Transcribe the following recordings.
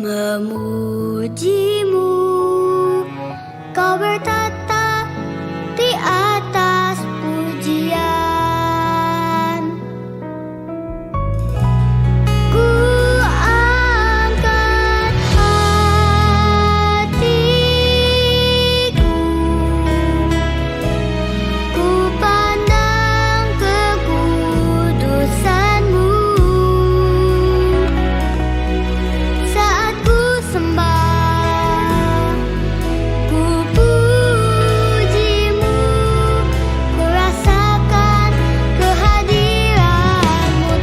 memujimu. Kau bertata di atas pujian. Ku angkat hatiku, ku pandang kekudusan-Mu. Saat ku sembah, ku pujimu, ku rasakan kehadiran-Mu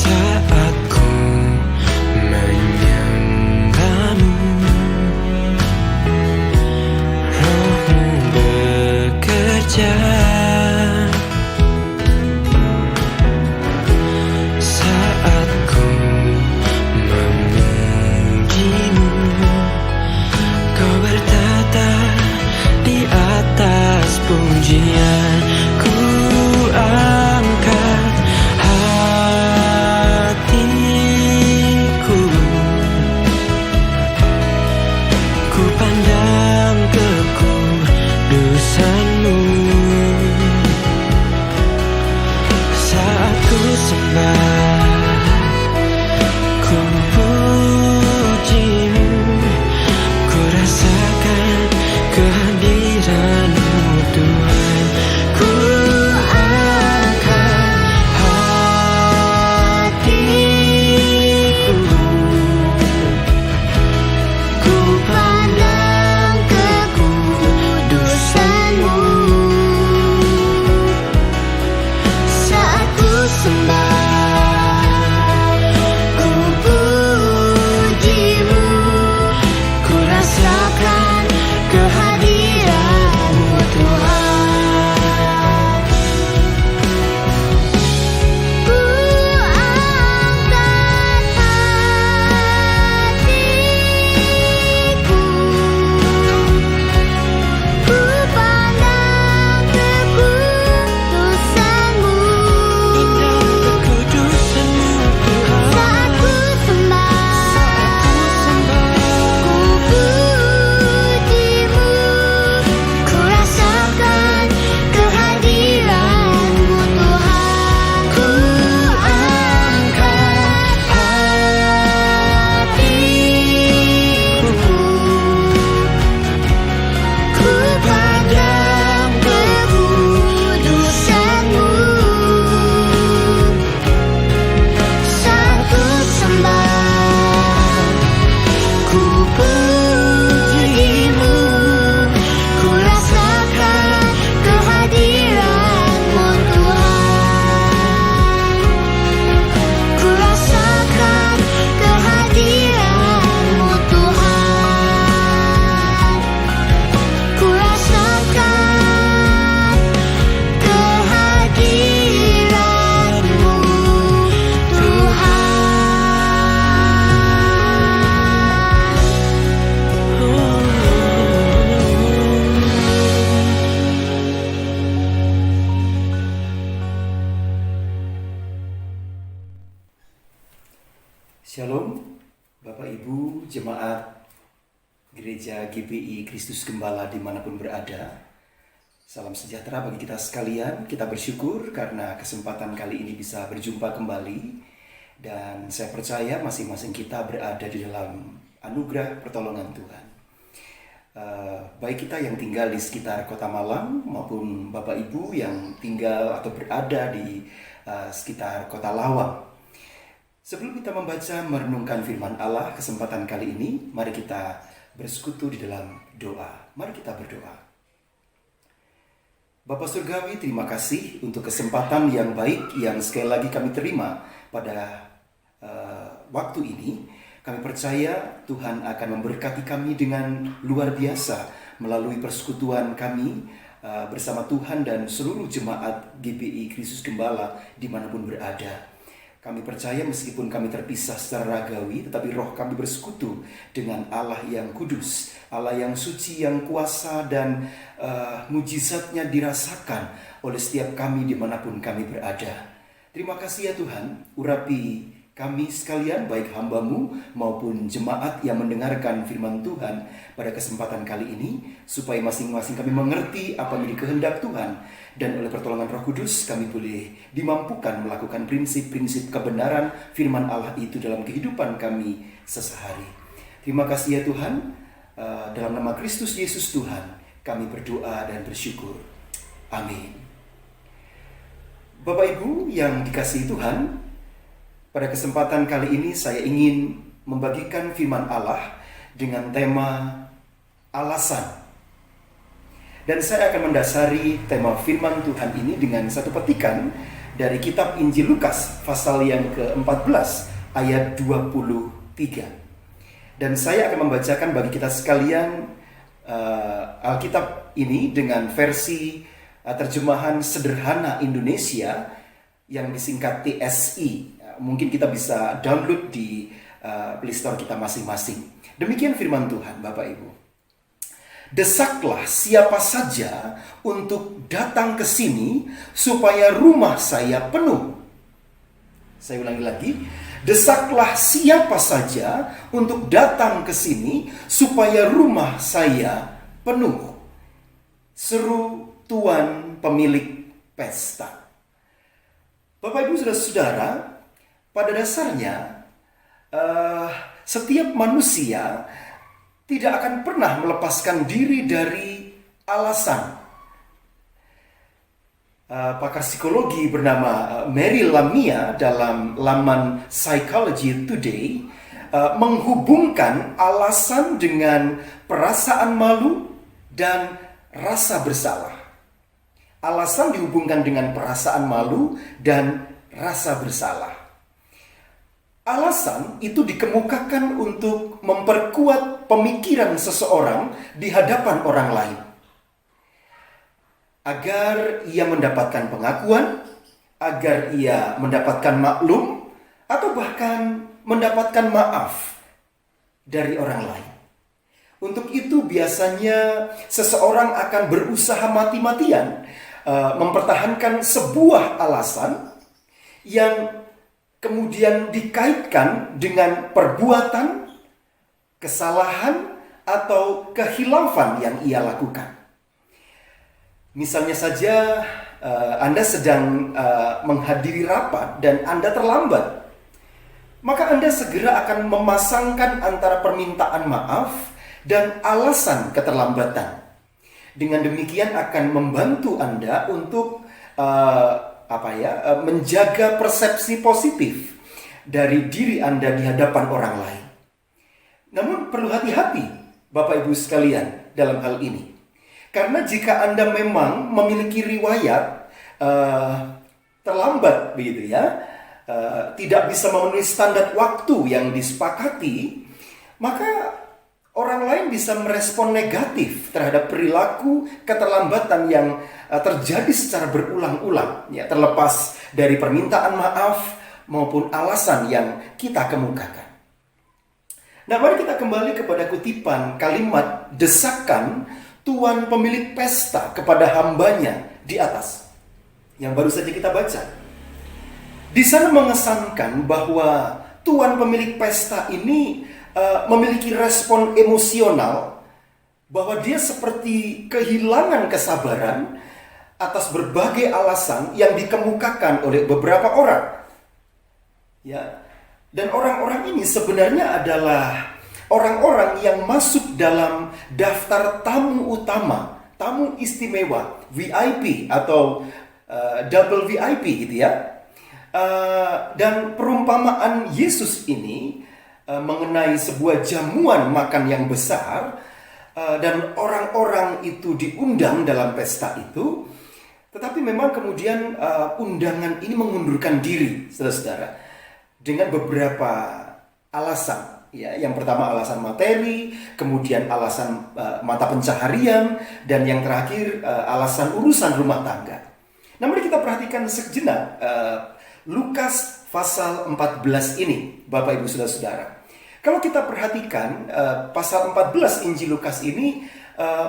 Saat ku menyembahmu, Roh-Mu bekerja. Saat ku memujimu, Kau bertata di atas pujian. Ku angkat hatiku, ku pandang kekudusan-Mu. Saat ku sembah, ku pujimu, ku rasakan kehadiran-Mu Tuhan. Ku angkat hatiku, ku pandang kekudusan-Mu. Saat ku sembah, ku pujimu, ku rasakan kehadiran-Mu Tuhan. ku angkat hatiku, ku pandang kekudusan-Mu. Kekudusan-Mu Tuhan. Saat ku sembah, ku pujimu, ku rasakan kehadiran-Mu Tuhan. Ku angkat hatiku, ku pandang kekudusan-Mu. Saat ku sembah, ku pujimu, ku rasakan kehadiran-Mu Tuhan. Ku rasakan kehadiran-Mu Tuhan. Ku rasakan kehadiran-Mu Tuhan. Shalom, Bapak Ibu Jemaat Gereja GPI Kristus Gembala dimanapun berada. Salam sejahtera bagi kita sekalian. Kita bersyukur karena kesempatan kali ini bisa berjumpa kembali. Dan saya percaya masing-masing kita berada di dalam anugerah pertolongan Tuhan. Baik kita yang tinggal di sekitar Kota Malang maupun Bapak Ibu yang tinggal atau berada di sekitar Kota Lawang. Sebelum kita membaca merenungkan firman Allah kesempatan kali ini, mari kita bersekutu di dalam doa. Mari kita berdoa. Bapa Surgawi, terima kasih untuk kesempatan yang baik yang sekali lagi kami terima pada waktu ini. Kami percaya Tuhan akan memberkati kami dengan luar biasa melalui persekutuan kami bersama Tuhan dan seluruh jemaat GPI Kristus Gembala dimanapun berada. Kami percaya meskipun kami terpisah secara ragawi, tetapi roh kami bersekutu dengan Allah yang kudus, Allah yang suci, yang kuasa, dan mujizatnya dirasakan oleh setiap kami dimanapun kami berada. Terima kasih ya Tuhan, urapi kami sekalian, baik hamba-Mu maupun jemaat yang mendengarkan firman Tuhan pada kesempatan kali ini, supaya masing-masing kami mengerti apa menjadi kehendak Tuhan, dan oleh pertolongan Roh Kudus kami boleh dimampukan melakukan prinsip-prinsip kebenaran firman Allah itu dalam kehidupan kami sesehari. Terima kasih ya Tuhan, dalam nama Kristus Yesus Tuhan kami berdoa dan bersyukur. Amin. Bapak Ibu yang dikasihi Tuhan, pada kesempatan kali ini saya ingin membagikan firman Allah dengan tema alasan. Dan saya akan mendasari tema firman Tuhan ini dengan satu petikan dari kitab Injil Lukas pasal yang ke-14 ayat 23. Dan saya akan membacakan bagi kita sekalian Alkitab ini dengan versi terjemahan sederhana Indonesia yang disingkat TSI. Mungkin kita bisa download di Play Store kita masing-masing. Demikian firman Tuhan, Bapak Ibu. Desaklah siapa saja untuk datang ke sini supaya rumah saya penuh. Saya ulangi lagi. Desaklah siapa saja untuk datang ke sini supaya rumah saya penuh. Seru tuan pemilik pesta. Bapak Ibu saudara-saudara, pada dasarnya setiap manusia tidak akan pernah melepaskan diri dari alasan. Pakar psikologi bernama Mary Lamia dalam laman Psychology Today menghubungkan alasan dengan perasaan malu dan rasa bersalah. Alasan dihubungkan dengan perasaan malu dan rasa bersalah. Alasan itu dikemukakan untuk memperkuat pemikiran seseorang di hadapan orang lain. Agar ia mendapatkan pengakuan, agar ia mendapatkan maklum, atau bahkan mendapatkan maaf dari orang lain. Untuk itu biasanya seseorang akan berusaha mati-matian mempertahankan sebuah alasan yang kemudian dikaitkan dengan perbuatan, kesalahan, atau kehilafan yang ia lakukan. Misalnya saja Anda sedang menghadiri rapat dan Anda terlambat. Maka Anda segera akan memasangkan antara permintaan maaf dan alasan keterlambatan. Dengan demikian akan membantu Anda untuk menjaga persepsi positif dari diri Anda di hadapan orang lain. Namun perlu hati-hati Bapak Ibu sekalian dalam hal ini. Karena jika Anda memang memiliki riwayat terlambat begitu ya, tidak bisa memenuhi standar waktu yang disepakati, maka orang lain bisa merespon negatif terhadap perilaku keterlambatan yang terjadi secara berulang-ulang, ya, terlepas dari permintaan maaf maupun alasan yang kita kemukakan. Nah, mari kita kembali kepada kutipan kalimat desakan tuan pemilik pesta kepada hambanya di atas yang baru saja kita baca. Di sana mengesankan bahwa tuan pemilik pesta ini memiliki respon emosional, bahwa dia seperti kehilangan kesabaran atas berbagai alasan yang dikemukakan oleh beberapa orang. Ya. Dan orang-orang ini sebenarnya adalah orang-orang yang masuk dalam daftar tamu utama, tamu istimewa, VIP atau double VIP gitu ya. Dan perumpamaan Yesus ini mengenai sebuah jamuan makan yang besar, dan orang-orang itu diundang dalam pesta itu, tetapi memang kemudian undangan ini mengundurkan diri, saudara-saudara, dengan beberapa alasan. Ya, yang pertama alasan materi, kemudian alasan mata pencaharian, dan yang terakhir alasan urusan rumah tangga. Nah, mari kita perhatikan sejenak Lukas pasal 14 ini, Bapak Ibu Saudara-saudara. Kalau kita perhatikan pasal 14 Injil Lukas ini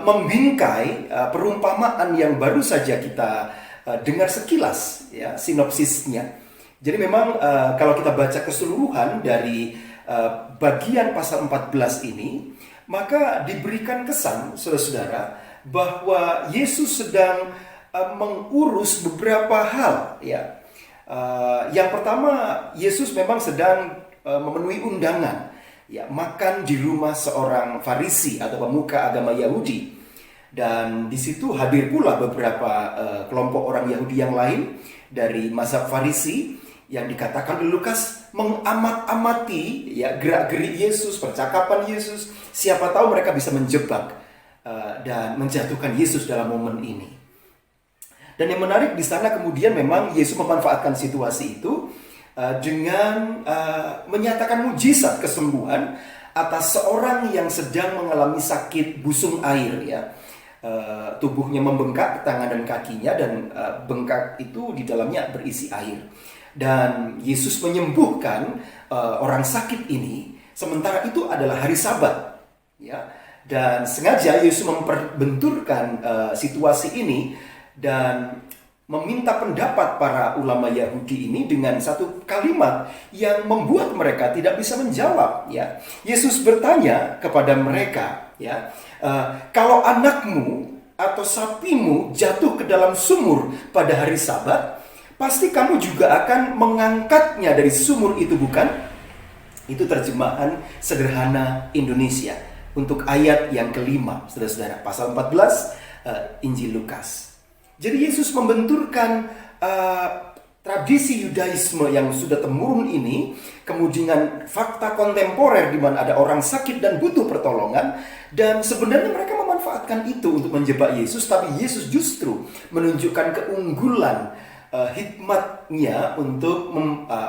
membingkai perumpamaan yang baru saja kita dengar sekilas, ya, sinopsisnya. Jadi memang kalau kita baca keseluruhan dari bagian pasal 14 ini, maka diberikan kesan, saudara-saudara, bahwa Yesus sedang mengurus beberapa hal, ya. Yang pertama, Yesus memang sedang memenuhi undangan, ya, makan di rumah seorang Farisi atau pemuka agama Yahudi. Dan di situ hadir pula beberapa kelompok orang Yahudi yang lain dari mazhab Farisi yang dikatakan oleh Lukas mengamat-amati, ya, gerak-gerik Yesus, percakapan Yesus. Siapa tahu mereka bisa menjebak dan menjatuhkan Yesus dalam momen ini. Dan yang menarik di sana kemudian memang Yesus memanfaatkan situasi itu dengan menyatakan mujizat kesembuhan atas seorang yang sedang mengalami sakit busung air, ya. Tubuhnya membengkak, tangan dan kakinya, dan bengkak itu di dalamnya berisi air. Dan Yesus menyembuhkan orang sakit ini, sementara itu adalah hari Sabat, ya. Dan sengaja Yesus memperbenturkan situasi ini dan meminta pendapat para ulama Yahudi ini dengan satu kalimat yang membuat mereka tidak bisa menjawab, ya. Yesus bertanya kepada mereka, ya, kalau anakmu atau sapimu jatuh ke dalam sumur pada hari Sabat, pasti kamu juga akan mengangkatnya dari sumur itu, bukan? Itu terjemahan sederhana Indonesia untuk ayat yang kelima, saudara-saudara, pasal 14 Injil Lukas. Jadi Yesus membenturkan tradisi Yudaisme yang sudah temurun ini, kemudian fakta kontemporer di mana ada orang sakit dan butuh pertolongan, dan sebenarnya mereka memanfaatkan itu untuk menjebak Yesus, tapi Yesus justru menunjukkan keunggulan hikmatnya untuk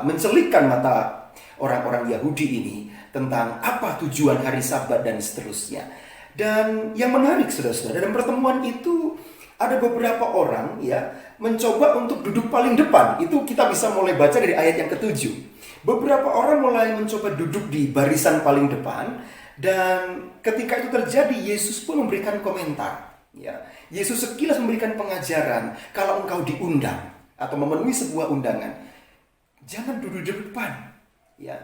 mencelikkan mata orang-orang Yahudi ini tentang apa tujuan hari Sabat dan seterusnya. Dan yang menarik, saudara-saudara, dalam pertemuan itu ada beberapa orang, ya, mencoba untuk duduk paling depan. Itu kita bisa mulai baca dari ayat yang ke-7. Beberapa orang mulai mencoba duduk di barisan paling depan, dan ketika itu terjadi, Yesus pun memberikan komentar, ya. Yesus sekilas memberikan pengajaran, kalau engkau diundang atau memenuhi sebuah undangan, jangan duduk di depan, ya.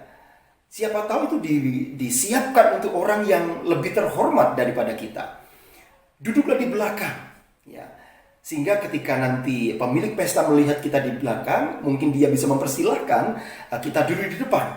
Siapa tahu itu disiapkan untuk orang yang lebih terhormat daripada kita. Duduklah di belakang, ya. Sehingga ketika nanti pemilik pesta melihat kita di belakang, mungkin dia bisa mempersilahkan kita duduk di depan.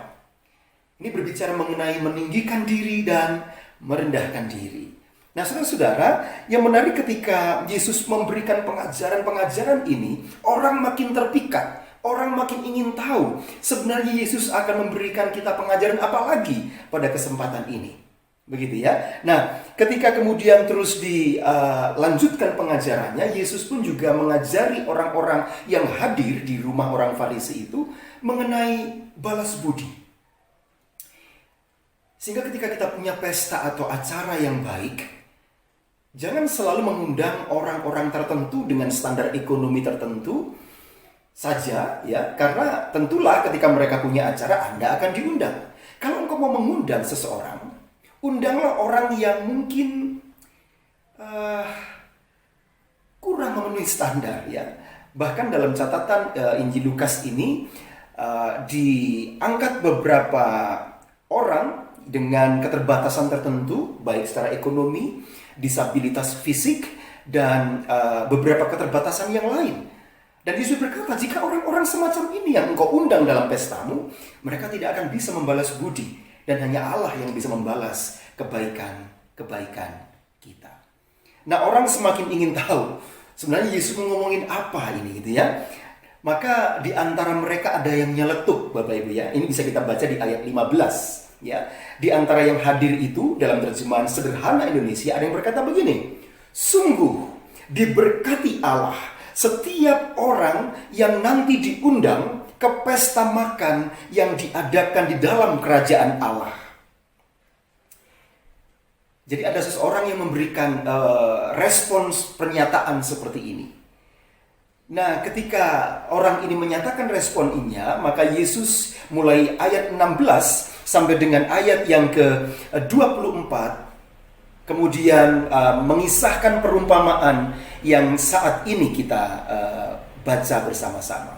Ini berbicara mengenai meninggikan diri dan merendahkan diri. Nah, saudara-saudara, yang menarik ketika Yesus memberikan pengajaran-pengajaran ini, orang makin terpikat, orang makin ingin tahu sebenarnya Yesus akan memberikan kita pengajaran apa lagi pada kesempatan ini. Begitu, ya. Nah, ketika kemudian terus dilanjutkan pengajarannya, Yesus pun juga mengajari orang-orang yang hadir di rumah orang Farisi itu mengenai balas budi. Sehingga ketika kita punya pesta atau acara yang baik, jangan selalu mengundang orang-orang tertentu dengan standar ekonomi tertentu saja, ya, karena tentulah ketika mereka punya acara, Anda akan diundang. Kalau engkau mau mengundang seseorang, undanglah orang yang mungkin kurang memenuhi standar, ya. Bahkan dalam catatan Injil Lukas ini diangkat beberapa orang dengan keterbatasan tertentu, baik secara ekonomi, disabilitas fisik, dan beberapa keterbatasan yang lain. Dan Yesus berkata, jika orang-orang semacam ini yang engkau undang dalam pestamu, mereka tidak akan bisa membalas budi, dan hanya Allah yang bisa membalas kebaikan kita. Nah, orang semakin ingin tahu sebenarnya Yesus ngomongin apa ini, gitu, ya. Maka di antara mereka ada yang nyeletuk, Bapak Ibu, ya. Ini bisa kita baca di ayat 15, ya. Di antara yang hadir itu dalam terjemahan sederhana Indonesia ada yang berkata begini, sungguh diberkati Allah setiap orang yang nanti diundang ke pesta makan yang diadakan di dalam kerajaan Allah. Jadi ada seseorang yang memberikan respons pernyataan seperti ini. Nah, ketika orang ini menyatakan respon-nya, maka Yesus mulai ayat 16 sampai dengan ayat yang ke-24 kemudian mengisahkan perumpamaan yang saat ini kita baca bersama-sama.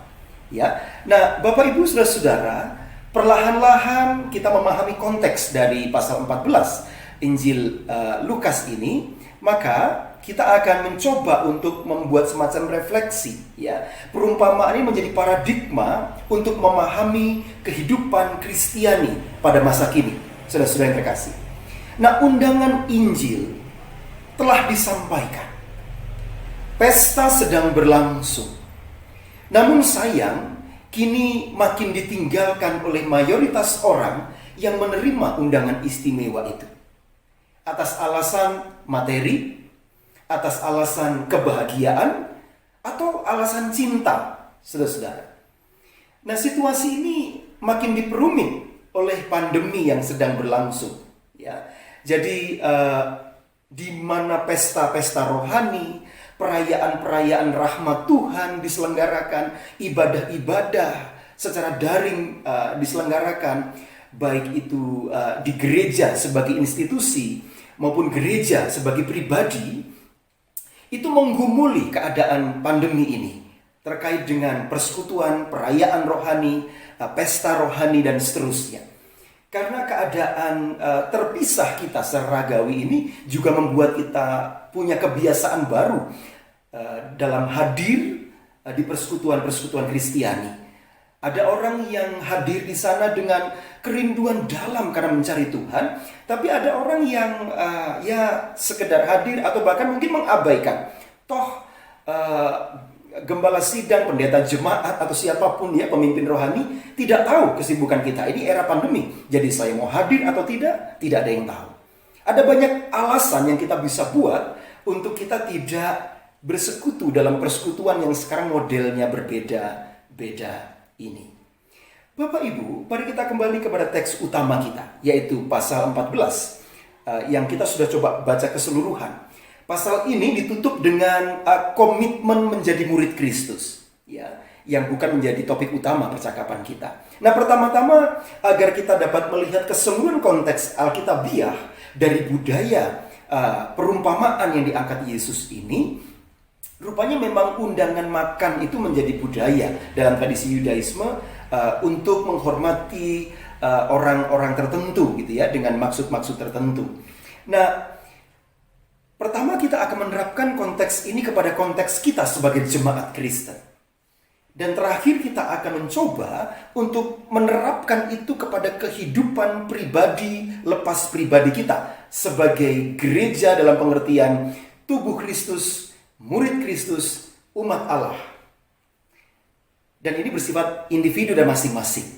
Ya. Nah, Bapak Ibu Saudara-saudara, perlahan-lahan kita memahami konteks dari pasal 14 Injil Lukas ini, maka kita akan mencoba untuk membuat semacam refleksi, ya. Perumpamaan ini menjadi paradigma untuk memahami kehidupan Kristiani pada masa kini, saudara-saudara yang terkasih. Nah, undangan Injil telah disampaikan. Pesta sedang berlangsung. Namun sayang, kini makin ditinggalkan oleh mayoritas orang yang menerima undangan istimewa itu. Atas alasan materi, atas alasan kebahagiaan, atau alasan cinta, saudara-saudara. Nah, situasi ini makin diperumit oleh pandemi yang sedang berlangsung. Ya. Jadi, di mana pesta-pesta rohani, perayaan-perayaan rahmat Tuhan diselenggarakan, ibadah-ibadah secara daring diselenggarakan, baik itu di gereja sebagai institusi maupun gereja sebagai pribadi, itu menggumuli keadaan pandemi ini terkait dengan persekutuan, perayaan rohani, pesta rohani, dan seterusnya. Karena keadaan terpisah kita secara ragawi ini juga membuat kita punya kebiasaan baru dalam hadir di persekutuan-persekutuan Kristiani. Ada orang yang hadir di sana dengan kerinduan dalam karena mencari Tuhan, tapi ada orang yang ya sekedar hadir atau bahkan mungkin mengabaikan. Toh gembala sidang, pendeta jemaat atau siapapun ya pemimpin rohani tidak tahu kesibukan kita. Ini era pandemi. Jadi saya mau hadir atau tidak ada yang tahu. Ada banyak alasan yang kita bisa buat untuk kita tidak bersekutu dalam persekutuan yang sekarang modelnya berbeda-beda ini. Bapak Ibu, mari kita kembali kepada teks utama kita, yaitu pasal 14 yang kita sudah coba baca keseluruhan. Pasal ini ditutup dengan komitmen menjadi murid Kristus, ya, yang bukan menjadi topik utama percakapan kita. Nah, pertama-tama agar kita dapat melihat keseluruhan konteks Alkitabiah dari budaya perumpamaan yang diangkat Yesus ini, rupanya memang undangan makan itu menjadi budaya dalam tradisi Yudaisme untuk menghormati orang-orang tertentu gitu ya, dengan maksud-maksud tertentu. Nah, pertama kita akan menerapkan konteks ini kepada konteks kita sebagai jemaat Kristen. Dan terakhir kita akan mencoba untuk menerapkan itu kepada kehidupan pribadi lepas pribadi kita sebagai gereja dalam pengertian tubuh Kristus, murid Kristus, umat Allah. Dan ini bersifat individu dan masing-masing.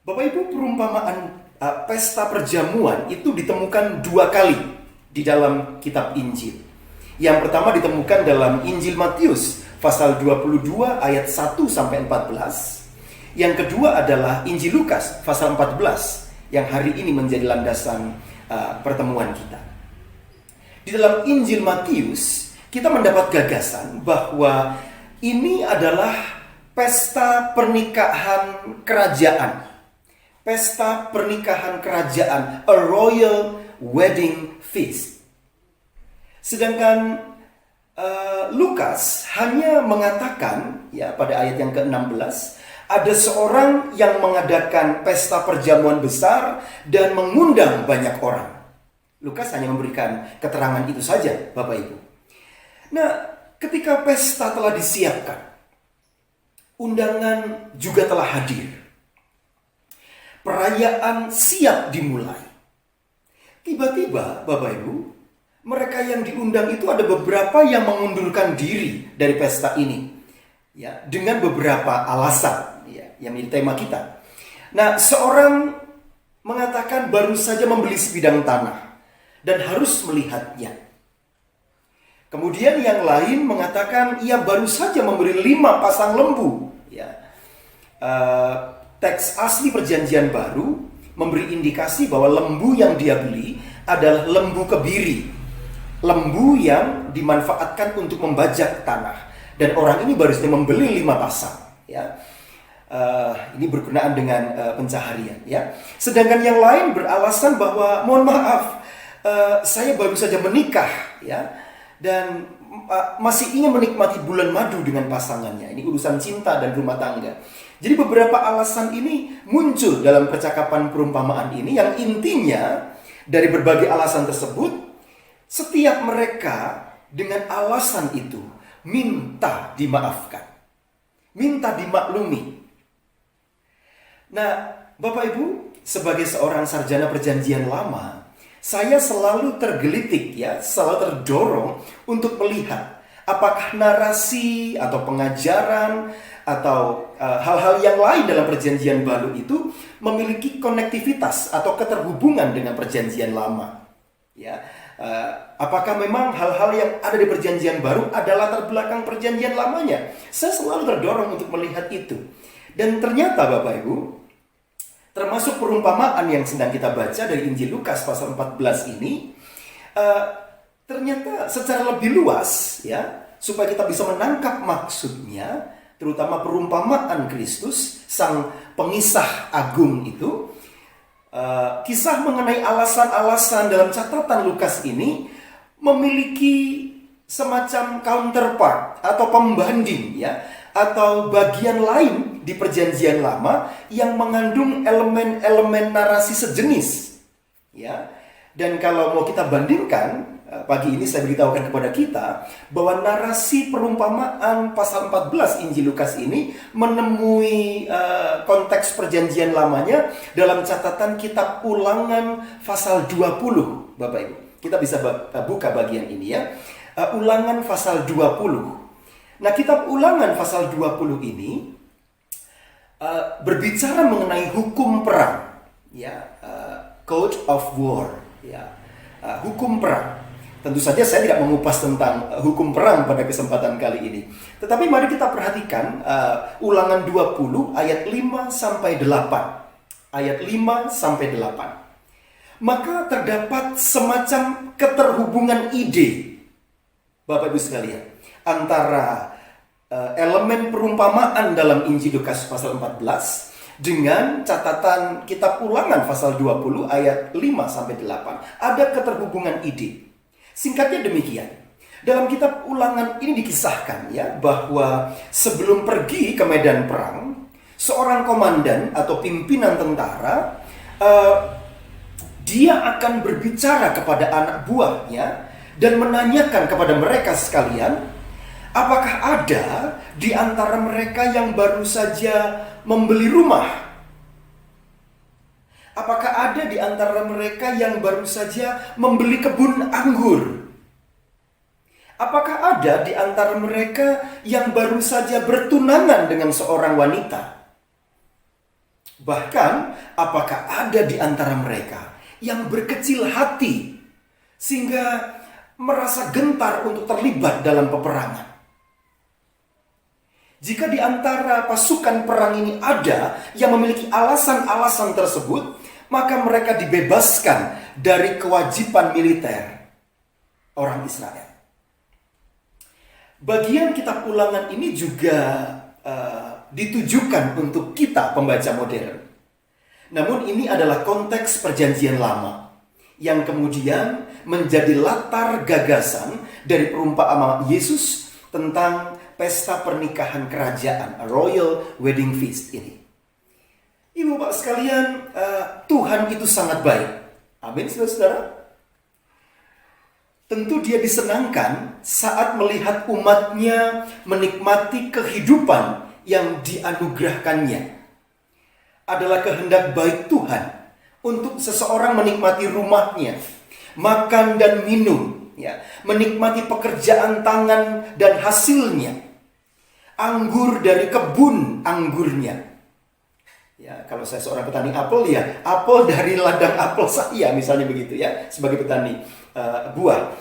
Bapak Ibu, perumpamaan pesta perjamuan itu ditemukan 2 kali di dalam kitab Injil. Yang pertama ditemukan dalam Injil Matius pasal 22 ayat 1 sampai 14. Yang kedua adalah Injil Lukas pasal 14 yang hari ini menjadi landasan pertemuan kita. Di dalam Injil Matius kita mendapat gagasan bahwa ini adalah pesta pernikahan kerajaan. Pesta pernikahan kerajaan, a royal wedding feast. Sedangkan Lukas hanya mengatakan ya pada ayat yang ke-16 ada seorang yang mengadakan pesta perjamuan besar dan mengundang banyak orang. Lukas hanya memberikan keterangan itu saja, Bapak Ibu. Nah, ketika pesta telah disiapkan, undangan juga telah hadir. Perayaan siap dimulai. Tiba-tiba, Bapak Ibu, mereka yang diundang itu ada beberapa yang mengundurkan diri dari pesta ini. Ya, dengan beberapa alasan ya, yang menjadi tema kita. Nah, seorang mengatakan baru saja membeli sebidang tanah dan harus melihatnya. Kemudian yang lain mengatakan ia baru saja memberi 5 pasang lembu. Ya. Teks asli perjanjian baru memberi indikasi bahwa lembu yang dia beli adalah lembu kebiri. Lembu yang dimanfaatkan untuk membajak tanah. Dan orang ini baru saja membeli 5 pasang, ya. Ini berkenaan dengan pencaharian, ya. Sedangkan yang lain beralasan bahwa mohon maaf, saya baru saja menikah, ya, dan masih ingin menikmati bulan madu dengan pasangannya. Ini urusan cinta dan rumah tangga. Jadi beberapa alasan ini muncul dalam percakapan perumpamaan ini, yang intinya dari berbagai alasan tersebut, setiap mereka dengan alasan itu minta dimaafkan, minta dimaklumi. Nah, Bapak Ibu, sebagai seorang sarjana perjanjian lama, saya selalu tergelitik, ya, selalu terdorong untuk melihat apakah narasi atau pengajaran atau hal-hal yang lain dalam perjanjian baru itu memiliki konektivitas atau keterhubungan dengan perjanjian lama, ya. Apakah memang hal-hal yang ada di perjanjian baru adalah latar belakang perjanjian lamanya? Saya selalu terdorong untuk melihat itu. Dan ternyata Bapak Ibu, termasuk perumpamaan yang sedang kita baca dari Injil Lukas pasal 14 ini, ternyata secara lebih luas, ya, supaya kita bisa menangkap maksudnya, terutama perumpamaan Kristus, sang pengisah agung itu, kisah mengenai alasan-alasan dalam catatan Lukas ini memiliki semacam counterpart atau pembanding, ya, atau bagian lain di perjanjian lama yang mengandung elemen-elemen narasi sejenis, ya. Dan kalau mau kita bandingkan, pagi ini saya beritahukan kepada kita bahwa narasi perumpamaan pasal 14 Injil Lukas ini menemui konteks perjanjian lamanya dalam catatan kitab Ulangan pasal 20, Bapak Ibu. Kita bisa buka bagian ini, ya. Ulangan pasal 20. Nah, kitab Ulangan pasal 20 ini berbicara mengenai hukum perang, ya, code of war, ya, hukum perang. Tentu saja saya tidak mengupas tentang hukum perang pada kesempatan kali ini. Tetapi mari kita perhatikan Ulangan 20 ayat 5 sampai 8. Ayat 5 sampai 8. Maka terdapat semacam keterhubungan ide, Bapak Ibu sekalian, antara elemen perumpamaan dalam Injil Lukas pasal 14 dengan catatan kitab Ulangan pasal 20 ayat 5 sampai 8. Ada keterhubungan ide. Singkatnya demikian. Dalam kitab Ulangan ini dikisahkan, ya, bahwa sebelum pergi ke medan perang, seorang komandan atau pimpinan tentara dia akan berbicara kepada anak buahnya dan menanyakan kepada mereka sekalian, apakah ada di antara mereka yang baru saja membeli rumah? Apakah ada di antara mereka yang baru saja membeli kebun anggur? Apakah ada di antara mereka yang baru saja bertunangan dengan seorang wanita? Bahkan, apakah ada di antara mereka yang berkecil hati sehingga merasa gentar untuk terlibat dalam peperangan? Jika di antara pasukan perang ini ada yang memiliki alasan-alasan tersebut, maka mereka dibebaskan dari kewajiban militer orang Israel. Bagian kitab Ulangan ini juga ditujukan untuk kita pembaca modern. Namun ini adalah konteks perjanjian lama yang kemudian menjadi latar gagasan dari perumpamaan Yesus tentang pesta pernikahan kerajaan, a royal wedding feast ini. Ibu bapak sekalian, Tuhan itu sangat baik. Amin, saudara-saudara. Tentu dia disenangkan saat melihat umatnya menikmati kehidupan yang dianugerahkannya. Adalah kehendak baik Tuhan untuk seseorang menikmati rumahnya, makan dan minum, ya, menikmati pekerjaan tangan dan hasilnya, anggur dari kebun anggurnya. Ya, kalau saya seorang petani apel, ya, apel dari ladang apel saya, misalnya begitu, ya, sebagai petani buah.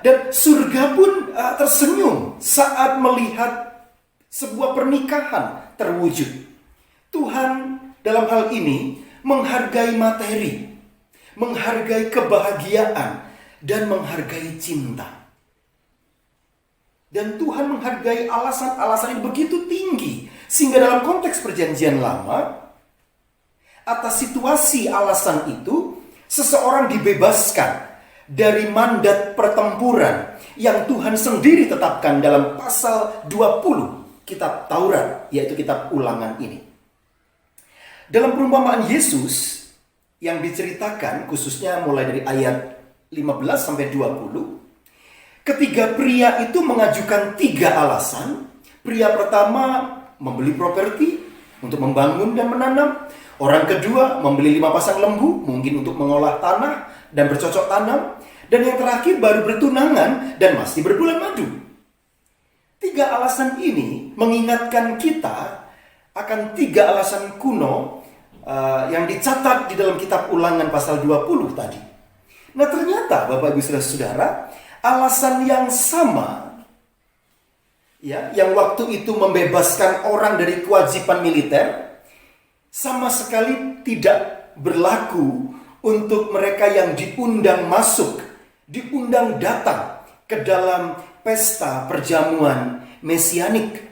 Dan surga pun tersenyum saat melihat sebuah pernikahan terwujud. Tuhan dalam hal ini menghargai materi, menghargai kebahagiaan, dan menghargai cinta. Dan Tuhan menghargai alasan-alasan yang begitu tinggi. Sehingga dalam konteks perjanjian lama, atas situasi alasan itu, seseorang dibebaskan dari mandat pertempuran yang Tuhan sendiri tetapkan dalam pasal 20 kitab Taurat, yaitu kitab Ulangan ini. Dalam perumpamaan Yesus yang diceritakan, khususnya mulai dari ayat 15 sampai 20, ketiga pria itu mengajukan 3 alasan. Pria pertama membeli properti untuk membangun dan menanam. Orang kedua membeli 5 pasang lembu, mungkin untuk mengolah tanah dan bercocok tanam. Dan yang terakhir baru bertunangan dan masih berbulan madu. 3 alasan ini mengingatkan kita akan 3 alasan kuno yang dicatat di dalam kitab Ulangan pasal 20 tadi. Nah, ternyata Bapak Ibu Saudara, alasan yang sama, ya, yang waktu itu membebaskan orang dari kewajiban militer, sama sekali tidak berlaku untuk mereka yang diundang masuk, diundang datang ke dalam pesta perjamuan mesianik.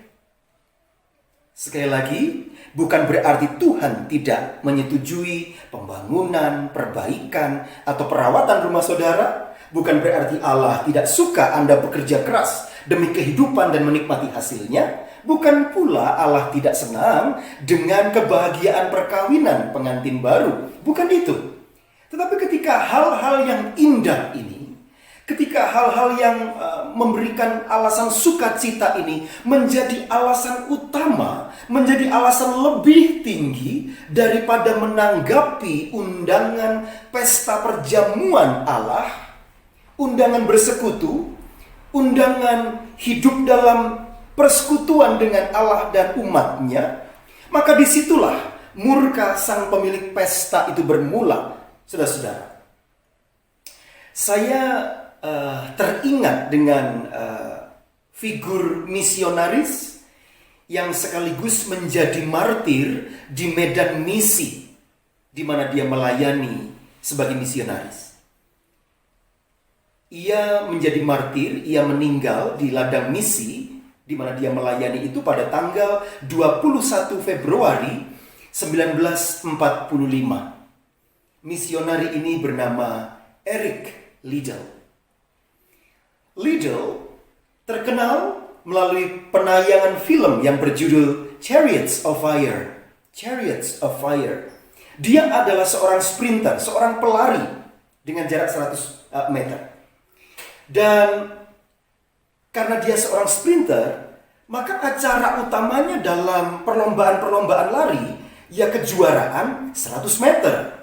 Sekali lagi, bukan berarti Tuhan tidak menyetujui pembangunan, perbaikan, atau perawatan rumah saudara. Bukan berarti Allah tidak suka Anda bekerja keras demi kehidupan dan menikmati hasilnya. Bukan pula Allah tidak senang dengan kebahagiaan perkawinan pengantin baru. Bukan itu. Tetapi ketika hal-hal yang indah ini, ketika hal-hal yang memberikan alasan sukacita ini menjadi alasan utama, menjadi alasan lebih tinggi daripada menanggapi undangan pesta perjamuan Allah, undangan bersekutu, undangan hidup dalam persekutuan dengan Allah dan umatnya, maka disitulah murka sang pemilik pesta itu bermula, saudara-saudara. Saya teringat dengan figur misionaris yang sekaligus menjadi martir di medan misi, di mana dia melayani sebagai misionaris. Ia menjadi martir, ia meninggal di ladang misi, di mana dia melayani itu pada tanggal 21 Februari 1945. Misionari ini bernama Eric Liddell. Liddell terkenal melalui penayangan film yang berjudul Chariots of Fire. Chariots of Fire. Dia adalah seorang sprinter, seorang pelari dengan jarak 100 meter. Dan karena dia seorang sprinter, maka acara utamanya dalam perlombaan-perlombaan lari, ya kejuaraan 100 meter.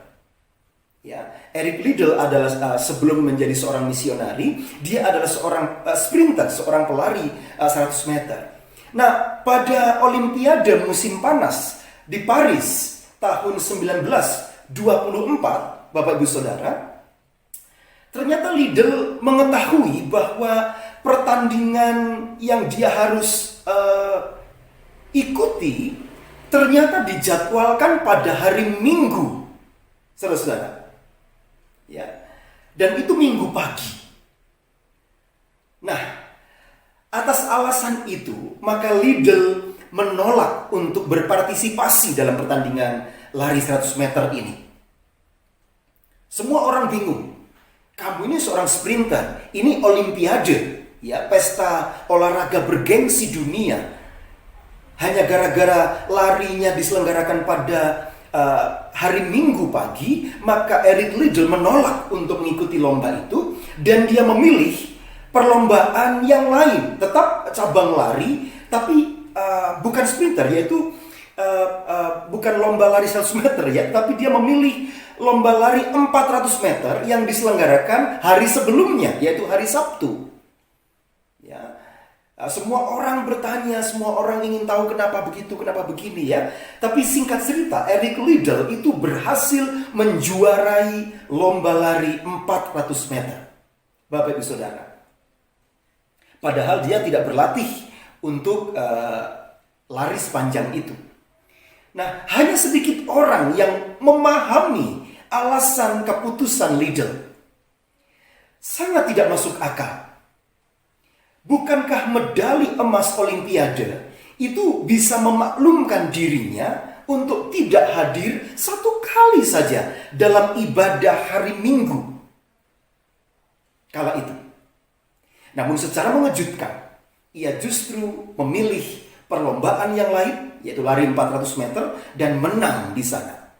Ya, Eric Liddell adalah sebelum menjadi seorang misionari, dia adalah seorang sprinter, seorang pelari 100 meter. Nah, pada Olimpiade musim panas di Paris tahun 1924, Bapak Ibu Saudara, ternyata Liddell mengetahui bahwa pertandingan yang dia harus ikuti ternyata dijadwalkan pada hari Minggu, saudara-saudara. Ya, dan itu Minggu pagi. Nah, atas alasan itu, maka Liddell menolak untuk berpartisipasi dalam pertandingan lari 100 meter ini. Semua orang bingung. Kamu ini seorang sprinter, ini Olimpiade, ya, pesta olahraga bergengsi dunia. Hanya gara-gara larinya diselenggarakan pada hari Minggu pagi, maka Eric Liddell menolak untuk mengikuti lomba itu, dan dia memilih perlombaan yang lain, tetap cabang lari, tapi bukan sprinter, yaitu bukan lomba lari 100 meter ya, tapi dia memilih lomba lari 400 meter yang diselenggarakan hari sebelumnya, yaitu hari Sabtu. Ya. Semua orang bertanya, semua orang ingin tahu kenapa begitu, kenapa begini ya. Tapi singkat cerita, Eric Liddell itu berhasil menjuarai lomba lari 400 meter. Bapak Ibu Saudara. Padahal dia tidak berlatih untuk lari sepanjang itu. Nah, hanya sedikit orang yang memahami alasan keputusan Liddell. Sangat tidak masuk akal. Bukankah medali emas Olimpiade itu bisa memaklumkan dirinya untuk tidak hadir satu kali saja dalam ibadah hari Minggu kala itu? Namun secara mengejutkan, ia justru memilih perlombaan yang lain, yaitu lari 400 meter, dan menang di sana.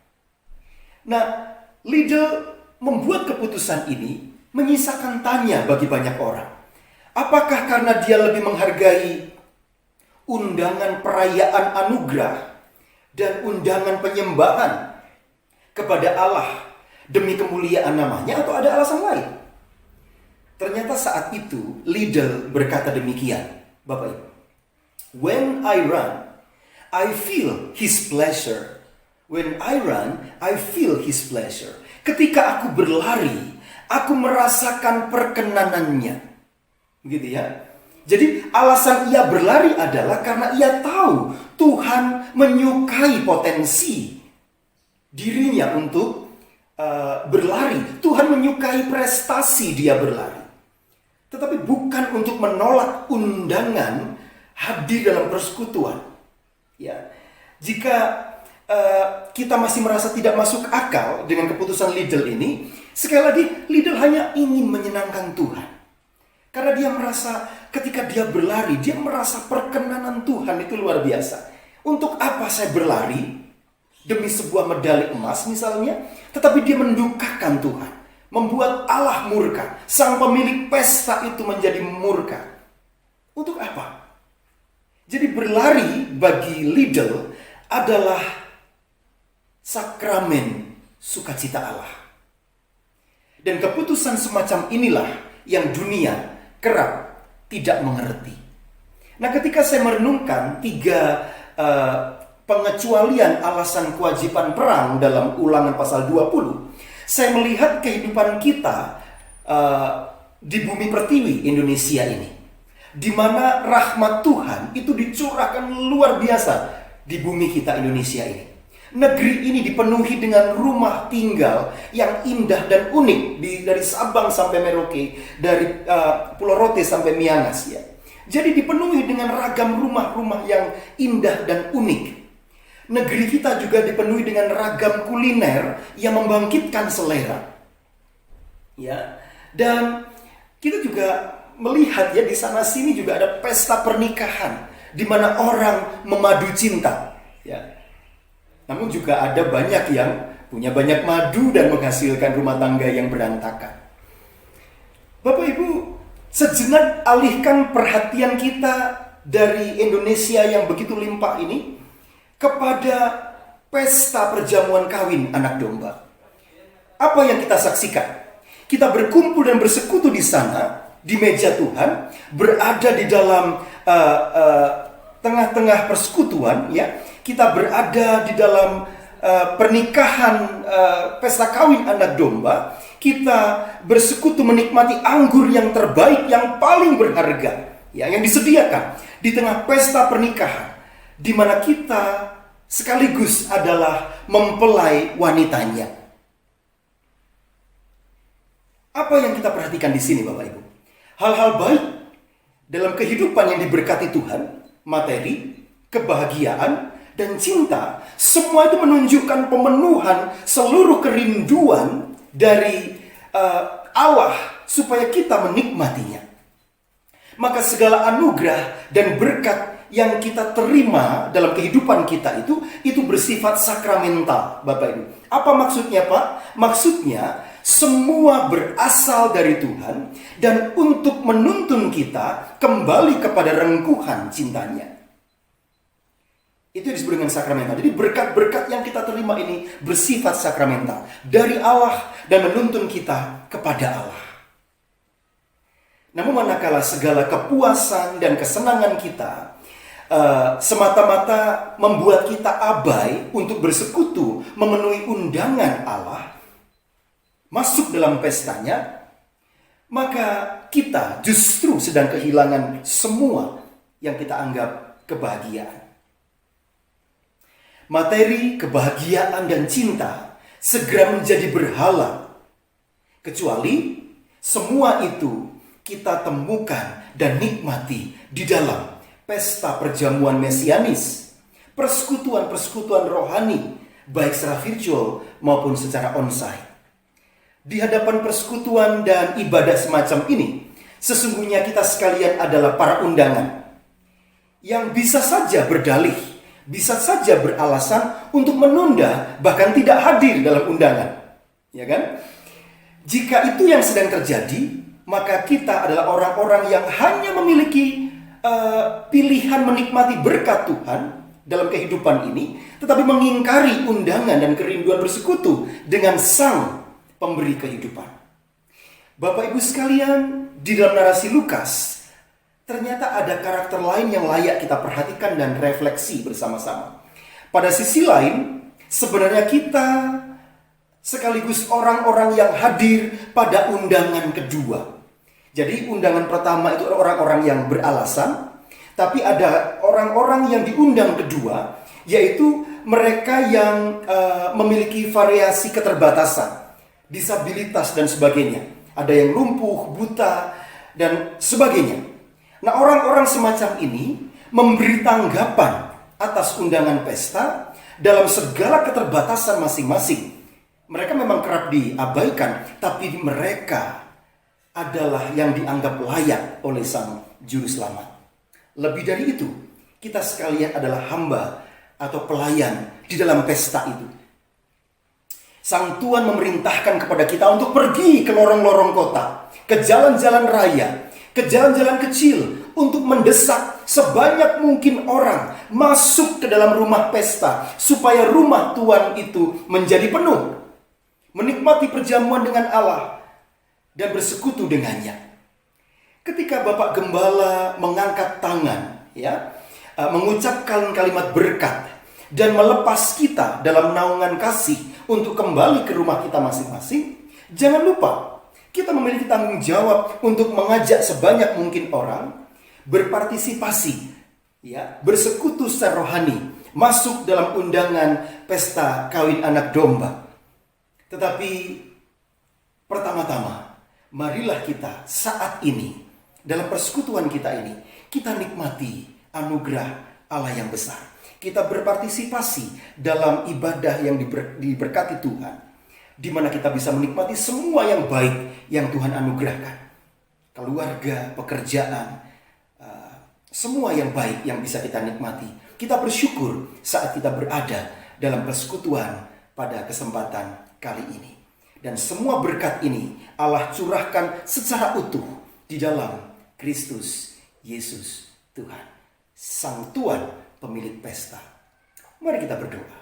Nah, Liddell membuat keputusan ini menyisakan tanya bagi banyak orang. Apakah karena dia lebih menghargai undangan perayaan anugerah dan undangan penyembahan kepada Allah demi kemuliaan namanya, atau ada alasan lain? Ternyata saat itu Liddell berkata demikian, Bapak Ibu. When I run, I feel His pleasure. When I run, I feel His pleasure. Ketika aku berlari, aku merasakan perkenanannya. Begitu ya. Jadi alasan ia berlari adalah karena ia tahu Tuhan menyukai potensi dirinya untuk berlari. Tuhan menyukai prestasi dia berlari. Tetapi bukan untuk menolak undangan hadir dalam persekutuan. Ya. Jika kita masih merasa tidak masuk akal dengan keputusan Liddell ini, sekali lagi Liddell hanya ingin menyenangkan Tuhan. Karena dia merasa ketika dia berlari, dia merasa perkenanan Tuhan itu luar biasa. Untuk apa saya berlari demi sebuah medali emas misalnya, tetapi dia mendukakan Tuhan, membuat Allah murka, sang pemilik pesta itu menjadi murka. Untuk apa? Jadi berlari bagi Liddell adalah sakramen sukacita Allah. Dan keputusan semacam inilah yang dunia kerap tidak mengerti. Nah, ketika saya merenungkan 3 pengecualian alasan kewajiban perang dalam Ulangan pasal 20, saya melihat kehidupan kita di bumi pertiwi Indonesia ini, di mana rahmat Tuhan itu dicurahkan luar biasa di bumi kita Indonesia ini. Negeri ini dipenuhi dengan rumah tinggal yang indah dan unik, dari Sabang sampai Merauke, dari Pulau Rote sampai Miangas ya. Jadi dipenuhi dengan ragam rumah-rumah yang indah dan unik. Negeri kita juga dipenuhi dengan ragam kuliner yang membangkitkan selera. Ya. Dan kita juga melihat ya, di sana sini juga ada pesta pernikahan di mana orang memadu cinta, ya. Namun juga ada banyak yang punya banyak madu dan menghasilkan rumah tangga yang berantakan. Bapak Ibu, sejenak alihkan perhatian kita dari Indonesia yang begitu limpah ini kepada pesta perjamuan kawin anak domba. Apa yang kita saksikan? Kita berkumpul dan bersekutu di sana, di meja Tuhan, berada di dalam tengah-tengah persekutuan, ya. Kita berada di dalam pernikahan, pesta kawin anak domba. Kita bersekutu menikmati anggur yang terbaik, yang paling berharga, ya, yang disediakan di tengah pesta pernikahan, di mana kita sekaligus adalah mempelai wanitanya. Apa yang kita perhatikan di sini, Bapak Ibu? Hal-hal baik dalam kehidupan yang diberkati Tuhan, materi, kebahagiaan, dan cinta, semua itu menunjukkan pemenuhan seluruh kerinduan dari Allah supaya kita menikmatinya. Maka segala anugerah dan berkat yang kita terima dalam kehidupan kita itu bersifat sakramental, Bapak Ibu. Apa maksudnya, Pak? Maksudnya semua berasal dari Tuhan dan untuk menuntun kita kembali kepada rengkuhan cintanya. Itu disebut dengan sakramental. Jadi berkat-berkat yang kita terima ini bersifat sakramental dari Allah dan menuntun kita kepada Allah. Namun manakala segala kepuasan dan kesenangan kita semata-mata membuat kita abai untuk bersekutu memenuhi undangan Allah, masuk dalam pestanya, maka kita justru sedang kehilangan semua yang kita anggap kebahagiaan. Materi, kebahagiaan, dan cinta segera menjadi berhala. Kecuali semua itu kita temukan dan nikmati di dalam pesta perjamuan mesianis, persekutuan-persekutuan rohani, baik secara virtual maupun secara onsite. Di hadapan persekutuan dan ibadah semacam ini, sesungguhnya kita sekalian adalah para undangan yang bisa saja berdalih, bisa saja beralasan untuk menunda, bahkan tidak hadir dalam undangan. Ya kan? Jika itu yang sedang terjadi, maka kita adalah orang-orang yang hanya memiliki pilihan menikmati berkat Tuhan dalam kehidupan ini, tetapi mengingkari undangan dan kerinduan bersekutu dengan Sang Pemberi kehidupan. Bapak Ibu sekalian, di dalam narasi Lukas, ternyata ada karakter lain yang layak kita perhatikan dan refleksi bersama-sama. Pada sisi lain, sebenarnya kita sekaligus orang-orang yang hadir pada undangan kedua. Jadi undangan pertama itu orang-orang yang beralasan, tapi ada orang-orang yang diundang kedua, yaitu mereka yang memiliki variasi keterbatasan, disabilitas dan sebagainya. Ada yang lumpuh, buta, dan sebagainya. Nah, orang-orang semacam ini memberi tanggapan atas undangan pesta dalam segala keterbatasan masing-masing. Mereka memang kerap diabaikan, tapi mereka adalah yang dianggap layak oleh Sang Juru Selamat. Lebih dari itu, kita sekalian adalah hamba atau pelayan di dalam pesta itu. Sang Tuhan memerintahkan kepada kita untuk pergi ke lorong-lorong kota, ke jalan-jalan raya, ke jalan-jalan kecil, untuk mendesak sebanyak mungkin orang masuk ke dalam rumah pesta, supaya rumah Tuhan itu menjadi penuh, menikmati perjamuan dengan Allah dan bersekutu dengannya. Ketika Bapak Gembala mengangkat tangan, mengucapkan kalimat berkat dan melepas kita dalam naungan kasih untuk kembali ke rumah kita masing-masing, jangan lupa kita memiliki tanggung jawab untuk mengajak sebanyak mungkin orang berpartisipasi, bersekutu secara rohani, masuk dalam undangan pesta kawin anak domba. Tetapi pertama-tama, marilah kita saat ini, dalam persekutuan kita ini, kita nikmati anugerah Allah yang besar. Kita berpartisipasi dalam ibadah yang diberkati Tuhan, di mana kita bisa menikmati semua yang baik yang Tuhan anugerahkan. Keluarga, pekerjaan, semua yang baik yang bisa kita nikmati. Kita bersyukur saat kita berada dalam persekutuan pada kesempatan kali ini. Dan semua berkat ini Allah curahkan secara utuh di dalam Kristus Yesus Tuhan, Sang Tuhan pemilik pesta. Mari kita berdoa.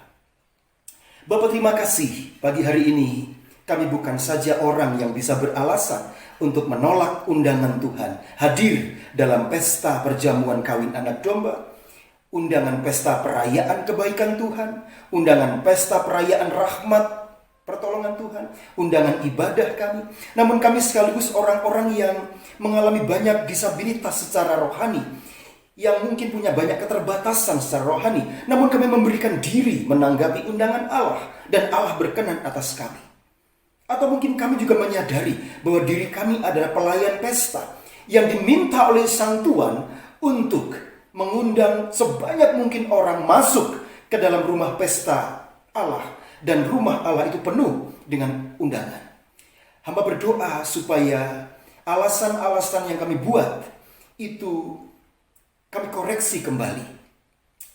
Bapa, terima kasih pagi hari ini kami bukan saja orang yang bisa beralasan untuk menolak undangan Tuhan hadir dalam pesta perjamuan kawin anak domba, undangan pesta perayaan kebaikan Tuhan, undangan pesta perayaan rahmat pertolongan Tuhan, undangan ibadah kami. Namun kami sekaligus orang-orang yang mengalami banyak disabilitas secara rohani, yang mungkin punya banyak keterbatasan secara rohani, namun kami memberikan diri menanggapi undangan Allah, dan Allah berkenan atas kami. Atau mungkin kami juga menyadari bahwa diri kami adalah pelayan pesta yang diminta oleh Sang Tuhan untuk mengundang sebanyak mungkin orang masuk ke dalam rumah pesta Allah, dan rumah Allah itu penuh dengan undangan. Hamba berdoa supaya alasan-alasan yang kami buat itu kami koreksi kembali.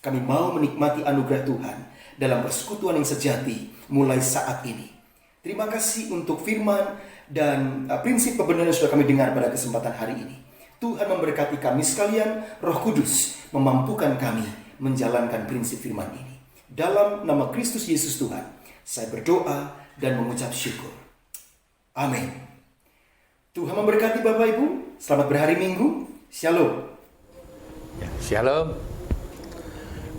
Kami mau menikmati anugerah Tuhan dalam persekutuan yang sejati mulai saat ini. Terima kasih untuk firman dan prinsip kebenaran yang sudah kami dengar pada kesempatan hari ini. Tuhan memberkati kami sekalian, Roh Kudus memampukan kami menjalankan prinsip firman ini. Dalam nama Kristus Yesus Tuhan, saya berdoa dan mengucap syukur. Amin. Tuhan memberkati Bapak Ibu. Selamat berhari Minggu. Shalom. Ya, shalom.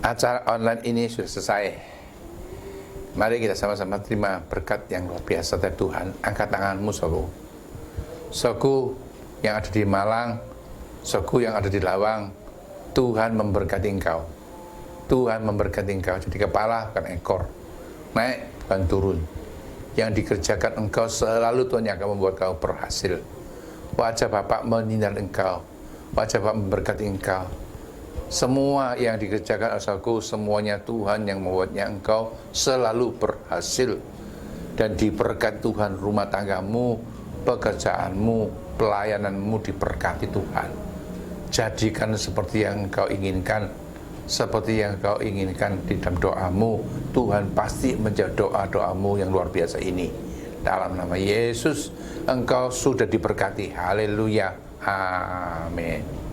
Acara online ini sudah selesai. Mari kita sama-sama terima berkat yang luar biasa dari Tuhan. Angkat tanganmu, saudaraku. Saudaraku yang ada di Malang, saudaraku yang ada di Lawang, Tuhan memberkati engkau. Tuhan memberkati engkau. Jadi kepala bukan ekor. Naik bukan turun. Yang dikerjakan engkau selalu Tuhan yang akan membuat kau berhasil. Wajah Bapak menyinari engkau. Wajah Bapak memberkati engkau. Semua yang dikerjakan asalku, semuanya Tuhan yang membuatnya engkau selalu berhasil. Dan diberkati Tuhan rumah tanggamu, pekerjaanmu, pelayananmu diberkati Tuhan. Jadikan seperti yang engkau inginkan, seperti yang engkau inginkan di dalam doamu. Tuhan pasti menjawab doa-doamu yang luar biasa ini. Dalam nama Yesus, engkau sudah diberkati. Haleluya. Amin.